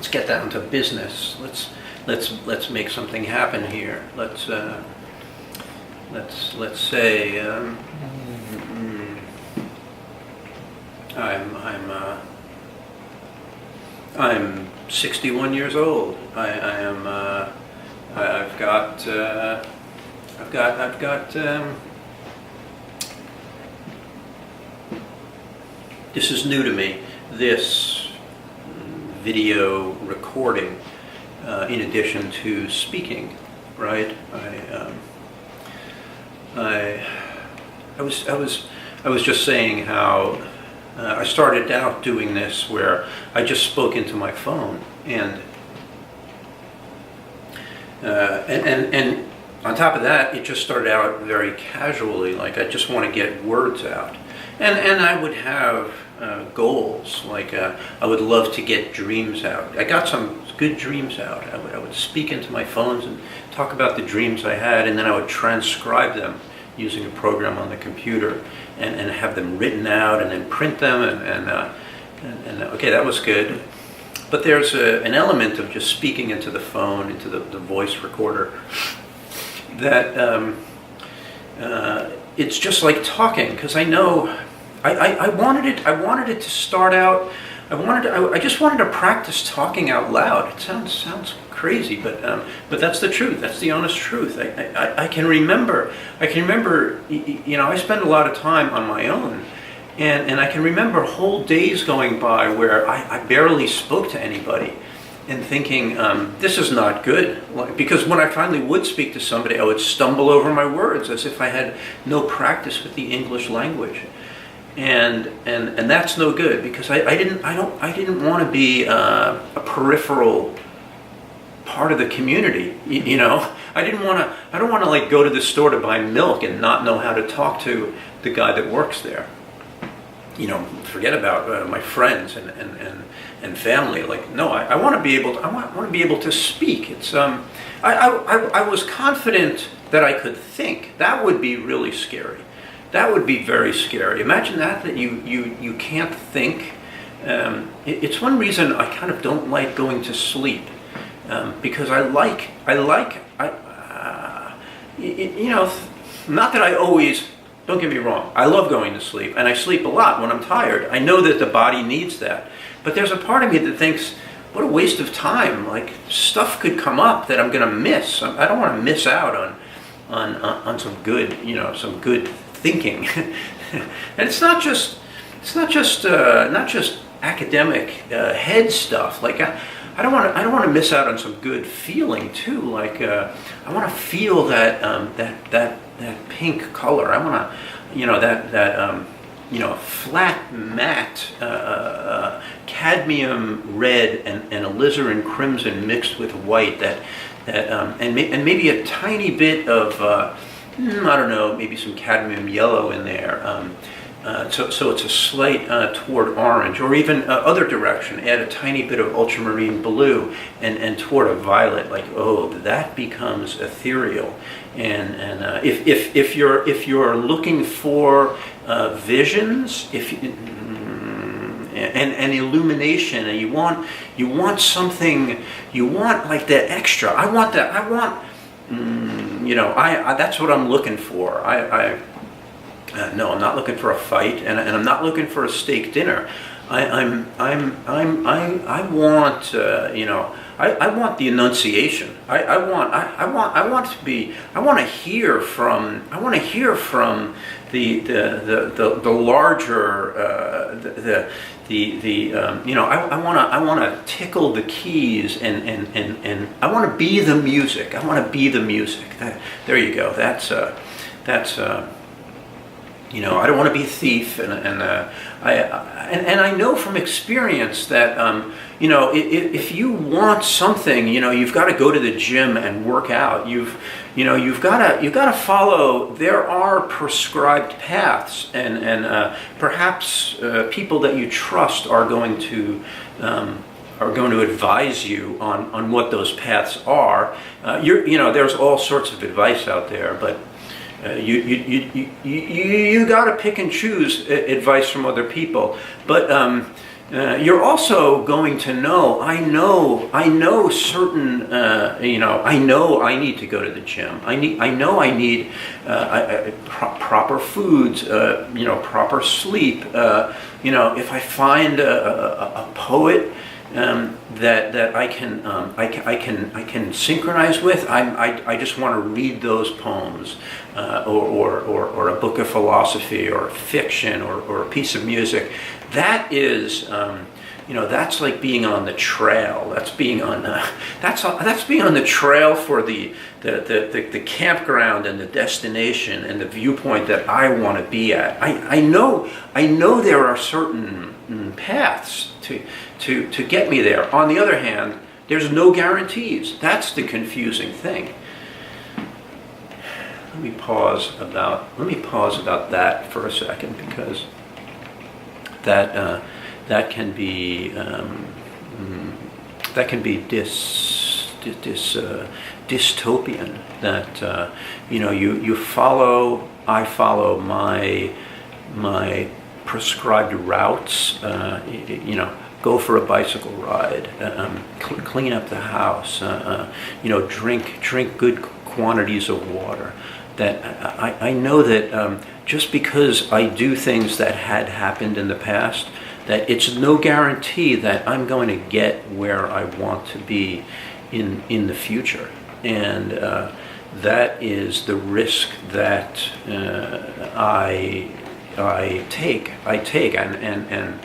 let's get down to business. Let's make something happen here. Let's say I'm 61 years old. I've got this is new to me, this video recording, in addition to speaking, right? I was just saying how I started out doing this where I just spoke into my phone, and on top of that, it just started out very casually, like I just want to get words out, and I would have goals, like I would love to get dreams out. I got some good dreams out. I would speak into my phones and talk about the dreams I had, and then I would transcribe them using a program on the computer, and have them written out, and then print them, and okay, that was good. But there's an element of just speaking into the phone, into the voice recorder, that it's just like talking, because I know I wanted it to start out. I just wanted to practice talking out loud. It sounds crazy, but that's the truth. That's the honest truth. I can remember. You know, I spend a lot of time on my own, and I can remember whole days going by where I barely spoke to anybody, and thinking, this is not good. Because when I finally would speak to somebody, I would stumble over my words as if I had no practice with the English language. And that's no good, because I didn't want to be a peripheral part of the community. You know, I don't want to like go to the store to buy milk and not know how to talk to the guy that works there. You know, forget about my friends and family. Like, no, I want to be able to speak. It's I was confident that I could think. That would be really scary. That would be very scary. Imagine that you can't think. It's one reason I kind of don't like going to sleep, because you know, not that I always, don't get me wrong, I love going to sleep, and I sleep a lot when I'm tired. I know that the body needs that. But there's a part of me that thinks, what a waste of time. Like, stuff could come up that I'm going to miss. I don't want to miss out on some good, you know, some good thinking. And it's not just academic head stuff. Like, I don't want to miss out on some good feeling too. Like, I want to feel that pink color. I want to, you know, that you know, flat matte cadmium red and alizarin crimson mixed with white. And maybe a tiny bit of I don't know, maybe some cadmium yellow in there. So it's a slight toward orange, or even other direction. Add a tiny bit of ultramarine blue and toward a violet. Like, oh, that becomes ethereal. And if you're looking for visions, and illumination, and you want something, you want like that extra. I want that. You know, that's what I'm looking for. No, I'm not looking for a fight, and I'm not looking for a steak dinner. I want, you know, I want the Annunciation. I want to hear from the larger you know, I want to tickle the keys, and I want to be the music. I want to be the music. There you go. That's you know, I don't want to be a thief, and I know from experience that you know, if you want something, you know, you've got to go to the gym and work out. You've got to follow. There are prescribed paths, and perhaps people that you trust are going to advise you on what those paths are. You know, there's all sorts of advice out there, but you got to pick and choose advice from other people. But you're also going to know. I know certain. I know I need to go to the gym. I know I need proper foods. Proper sleep. If I find a poet that I can synchronize with, I just want to read those poems, or a book of philosophy, or fiction, or a piece of music. That is, that's like being on the trail. That's being on that's being on the trail for the campground and the destination and the viewpoint that I want to be at. I know there are certain paths to get me there. On the other hand, there's no guarantees. That's the confusing thing. Let me pause about that for a second, because that can be dystopian. That I follow my prescribed routes. Go for a bicycle ride. Clean up the house. Drink good quantities of water. That I know that just because I do things that had happened in the past, that it's no guarantee that I'm going to get where I want to be in the future. And that is the risk that I take, and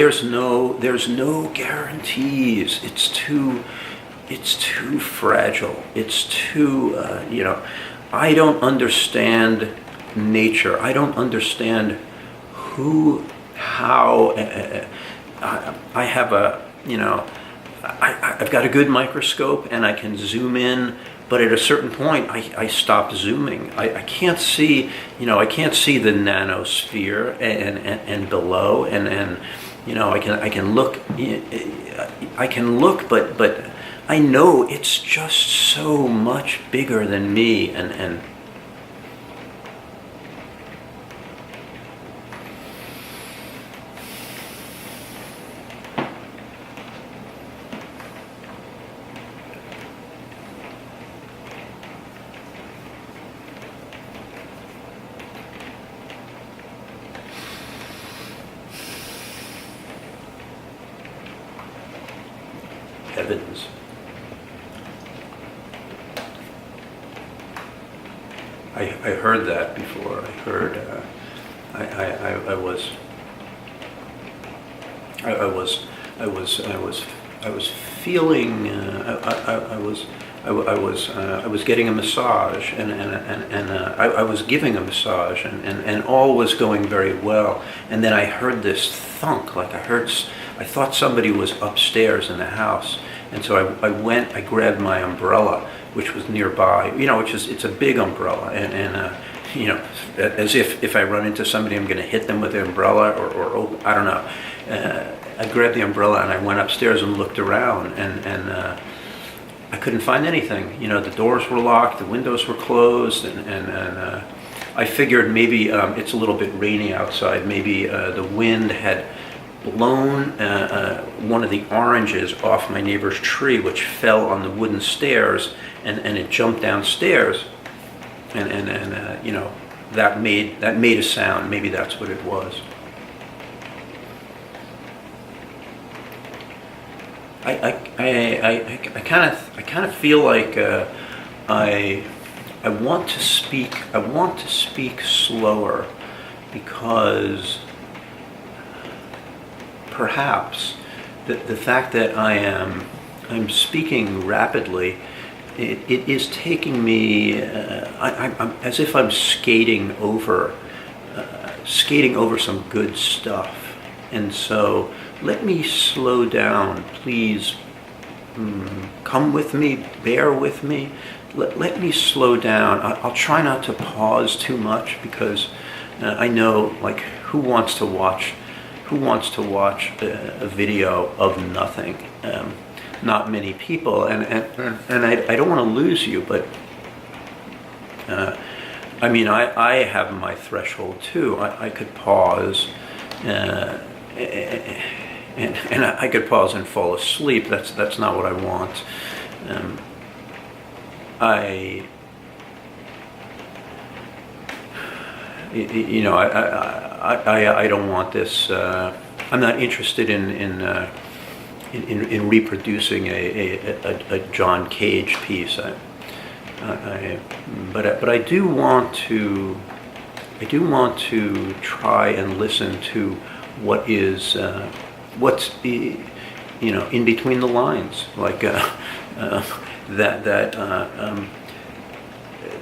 there's no guarantees. It's too fragile. It's too, I don't understand nature. I don't understand how. I have I've got a good microscope and I can zoom in, but at a certain point I stop zooming. I can't see, I can't see the nanosphere and below, and I can look, but I know it's just so much bigger than me, and heavens. I heard that before. I heard. I was feeling. I was getting a massage, and I was giving a massage, and all was going very well. And then I heard this thunk, like I thought somebody was upstairs in the house. And so I grabbed my umbrella, which was nearby, it's a big umbrella, and as if I run into somebody, I'm going to hit them with the umbrella, or I don't know. I grabbed the umbrella and I went upstairs and looked around, and I couldn't find anything. The doors were locked, the windows were closed, and I figured maybe it's a little bit rainy outside. Maybe the wind had blown one of the oranges off my neighbor's tree, which fell on the wooden stairs, and it jumped downstairs, and that made a sound. Maybe that's what it was. I kind of feel like I want to speak slower, because perhaps the fact that I'm speaking rapidly, it is taking me. I'm as if I'm skating over some good stuff, and so let me slow down, please. Come with me, bear with me. Let me slow down. I'll try not to pause too much, because I know, like, who wants to watch a video of nothing? Not many people, and I don't want to lose you, but I mean, I have my threshold too. I could pause, and I could pause and fall asleep. That's not what I want. I you know I don't want this. I'm not interested in reproducing a John Cage piece. But I do want to try and listen to what is what's in between the lines, like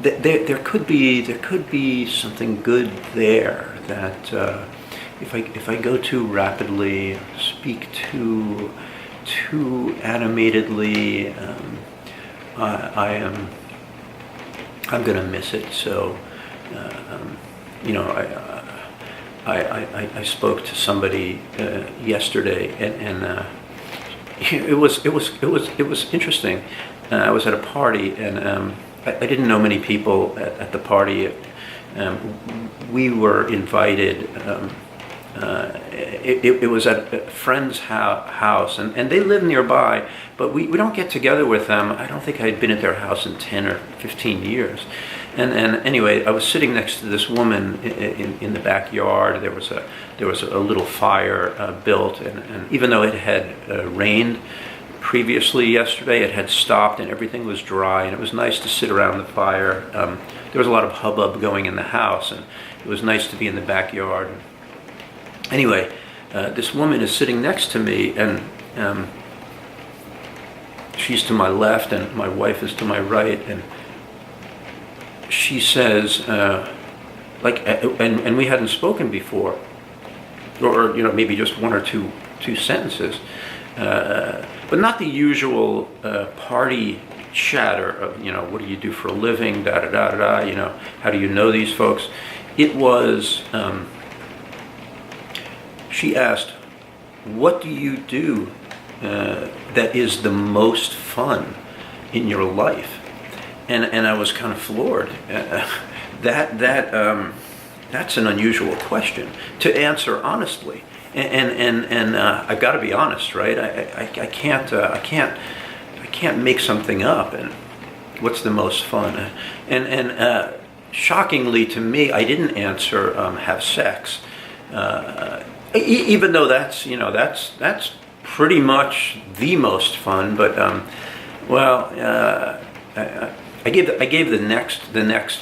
there could be something good there, that if I go too rapidly, speak too animatedly, I'm going to miss it. So, I spoke to somebody yesterday, and it was interesting. I was at a party, and I didn't know many people at the party. We were invited. It was at a friend's house, and they live nearby, but we don't get together with them. I don't think I had been at their house in 10 or 15 years. And anyway, I was sitting next to this woman in the backyard. There was a little fire built, and even though it had rained previously yesterday, it had stopped and everything was dry, and it was nice to sit around the fire. There was a lot of hubbub going in the house, and it was nice to be in the backyard. Anyway, this woman is sitting next to me, and she's to my left, and my wife is to my right, and she says, and we hadn't spoken before, or maybe just one or two sentences, but not the usual party chatter of what do you do for a living, da da da da, how do you know these folks? It was. She asked, "What do you do that is the most fun in your life?" And I was kind of floored. That's an unusual question to answer honestly. And I've got to be honest, right? I can't make something up. And what's the most fun? And shockingly to me, I didn't answer have sex. Even though that's pretty much the most fun, but I gave the next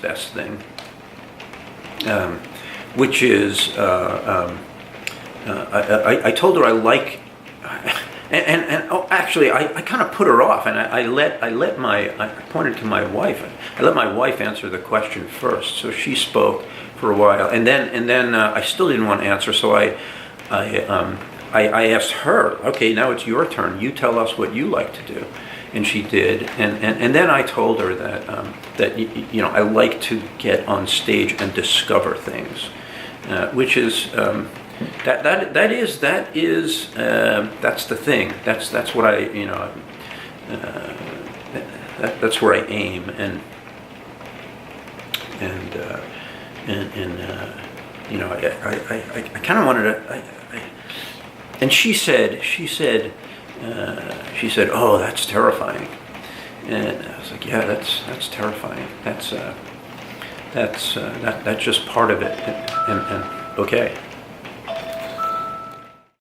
best thing, which is I told her I like, actually I kind of put her off, and I pointed to my wife. I let my wife answer the question first, so she spoke for a while, and then I still didn't want to answer, so I asked her, okay, now it's your turn. You tell us what you like to do, and she did, and then I told her that I like to get on stage and discover things, which is that's the thing. That's what that's where I aim, and I kind of wanted to. And she said, "Oh, that's terrifying." And I was like, "Yeah, that's terrifying. That's just part of it." And okay.